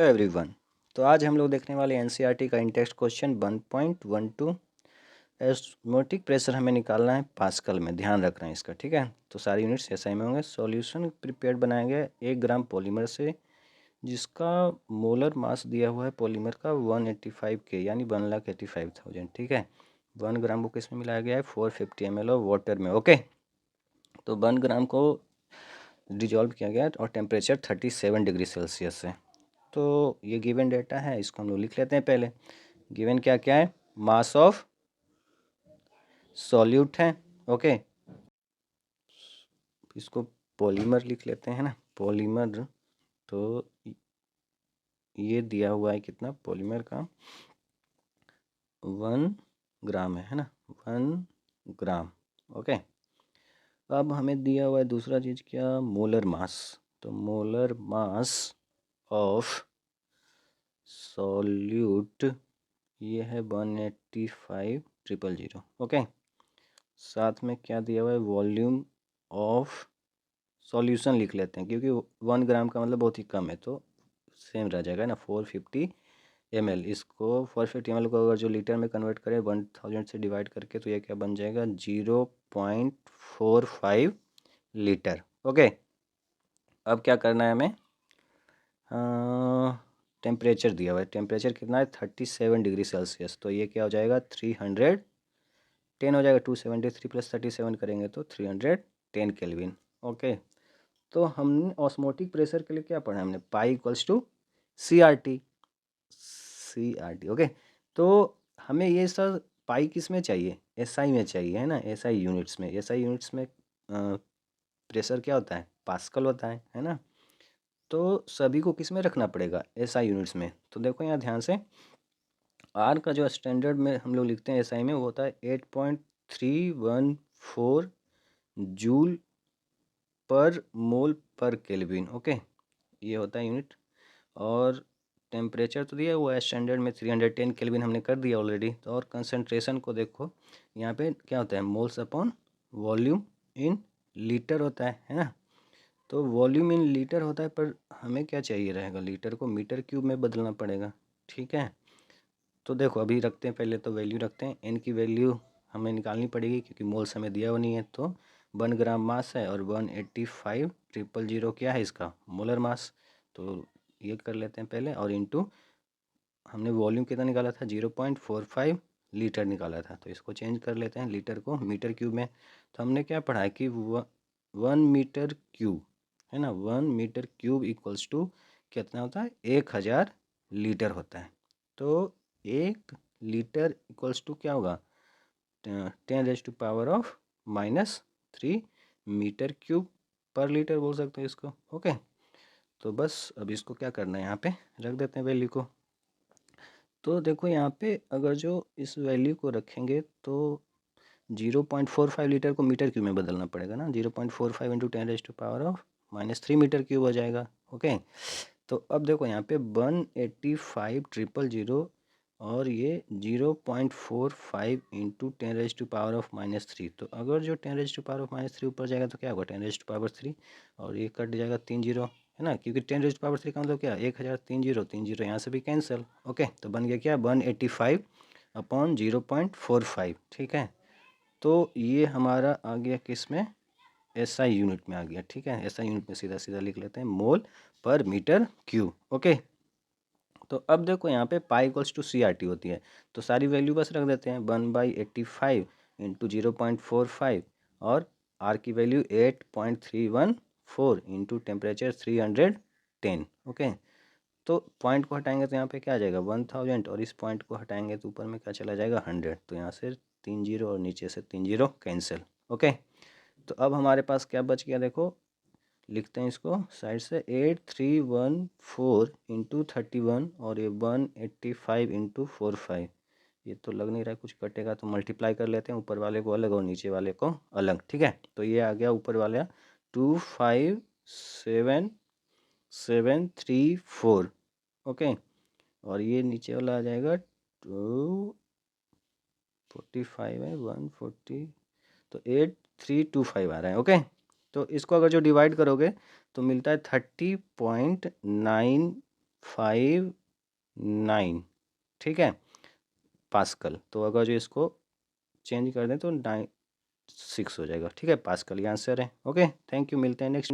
Hello everyone. तो आज हम लोग देखने वाले एनसीईआरटी का इंटेक्स्ट क्वेश्चन 1.12 एस्मोटिक प्रेशर हमें निकालना है पास्कल में। ध्यान रखना है इसका, ठीक है। तो सारी यूनिट्स एसआई में होंगे। सॉल्यूशन प्रिपेयर्ड बनाया गया 1 ग्राम पॉलीमर से, जिसका मोलर मास दिया हुआ है पॉलीमर का 185 के, यानी 1,85,000, ठीक है। 1 ग्राम को किस में मिलाया गया है? 450 ml ऑफ वाटर में, ओके। तो 1 ग्राम को डिजॉल्व किया गया और टेम्परेचर 37 डिग्री सेल्सियस है। तो ये गिवन डेटा है, इसको हम लोग लिख लेते हैं पहले। गिवन क्या क्या है? मास ऑफ सॉल्यूट है, ओके। इसको पॉलीमर लिख लेते हैं ना, पॉलीमर। तो ये दिया हुआ है कितना पॉलीमर का? 1 ग्राम है ना, 1 ग्राम, ओके। अब हमें दिया हुआ है दूसरा चीज़ क्या? Molar mass. तो मोलर मास ऑफ सॉल्यूट ये है 185,000, ओके। साथ में क्या दिया हुआ है? वॉल्यूम ऑफ सॉल्यूशन लिख लेते हैं, क्योंकि 1 ग्राम का मतलब बहुत ही कम है, तो सेम रह जाएगा ना, 450 ml। इसको 450 ml को अगर जो लीटर में कन्वर्ट करें 1000 से डिवाइड करके, तो ये क्या बन जाएगा? 0.45 लीटर, ओके। अब क्या करना है हमें? टेम्परेचर दिया हुआ है। टेम्परेचर कितना है? 37 डिग्री सेल्सियस। तो ये क्या हो जाएगा? 310 हो जाएगा। 273 प्लस 37 करेंगे तो 310 केल्विन, ओके। तो हमने ऑस्मोटिक प्रेशर के लिए क्या पढ़ा? हमने pi equals to CRT, okay. तो हमें ये सब पाई किस में चाहिए? SI में चाहिए, है ना, SI यूनिट्स में। SI यूनिट्स में प्रेशर क्या होता है? पास्कल होता है ना। तो सभी को किस में रखना पड़ेगा? SI यूनिट्स में। तो देखो यहाँ ध्यान से, आर का जो स्टैंडर्ड में हम लोग लिखते हैं SI में, वो होता है 8.314 जूल पर मोल पर केल्विन, ओके। ये होता है यूनिट। और टेम्परेचर तो दिया हुआ है स्टैंडर्ड में 310 केल्विन, हमने कर दिया ऑलरेडी। तो और कंसंट्रेशन को देखो, यहाँ पे क्या होता है? Moles upon volume in litre होता है ना। तो वॉल्यूम इन लीटर होता है, पर हमें क्या चाहिए रहेगा? लीटर को मीटर क्यूब में बदलना पड़ेगा, ठीक है। तो देखो अभी रखते हैं, पहले तो वैल्यू रखते हैं। एन की वैल्यू हमें निकालनी पड़ेगी, क्योंकि मोल्स हमें दिया हुआ नहीं है। तो 1 ग्राम मास है और 185,000 क्या है इसका? Molar mass. तो ये कर लेते हैं पहले, और इनटू हमने वॉल्यूम कितना निकाला था? 0.45 लीटर निकाला था। तो इसको चेंज कर लेते हैं, लीटर को मीटर क्यूब में। तो हमने क्या पढ़ा है कि 1 मीटर क्यूब, है ना, 1 मीटर क्यूब इक्वल्स टू कितना होता है? 1000 लीटर होता है। तो 1 लीटर इक्वल्स टू क्या होगा? 10⁻³ मीटर क्यूब पर लीटर बोल सकते हो इसको, ओके। तो बस अब इसको क्या करना है? यहाँ पे रख देते हैं वैल्यू को। तो देखो यहाँ पे अगर जो इस वैल्यू को रखेंगे, तो 0.45 लीटर को मीटर क्यूब में बदलना पड़ेगा ना। 0.45 इंटू 10⁻³ मीटर क्यूब हो जाएगा, ओके। तो अब देखो यहाँ पे 185,000 और ये 0.45 इंटू 10⁻³ तो अगर जो 10⁻³ ऊपर जाएगा तो क्या होगा? 10⁻³ और ये कट जाएगा 3 जीरो, है ना, क्योंकि 10⁻³ का मतलब क्या? 1000, 3 जीरो, 3 जीरो यहाँ से भी कैंसिल, ओके। तो बन गया क्या? 185/0.45, ठीक है। तो ये हमारा आ गया किस में? SI यूनिट में आ गया, ठीक है। SI यूनिट में सीधा सीधा लिख लेते हैं, मोल पर मीटर क्यूब, ओके। तो अब देखो यहाँ पे पाई इक्वल्स टू CRT होती है, तो सारी वैल्यू बस रख देते हैं। 1/85 इंटू 0.45 और आर की वैल्यू 8.314 इंटू टेम्परेचर 310, ओके। तो पॉइंट को हटाएंगे तो यहाँ पे क्या आ जाएगा? 1000, और इस पॉइंट को हटाएंगे तो ऊपर में क्या चला जाएगा? 100। तो यहाँ से 3 जीरो और नीचे से 3 जीरो कैंसिल, ओके। तो अब हमारे पास क्या बच गया? देखो लिखते हैं इसको साइड से, 8314 इंटू 31 और ये 185 इंटू 45। ये तो लग नहीं रहा है कुछ कटेगा, तो मल्टीप्लाई कर लेते हैं, ऊपर वाले को अलग और नीचे वाले को अलग, ठीक है। तो ये आ गया ऊपर वाला 257,734, ओके। और ये नीचे वाला आ जाएगा 245 है, 140, तो 8325 आ रहा है, ओके। तो इसको अगर जो डिवाइड करोगे तो मिलता है 30.9 9 ठीक है पास्कल। तो अगर जो इसको चेंज कर दें तो 9 6 हो जाएगा। ठीक है पास्कल ये आंसर है। ओके थैंक यू, मिलते हैं नेक्स्ट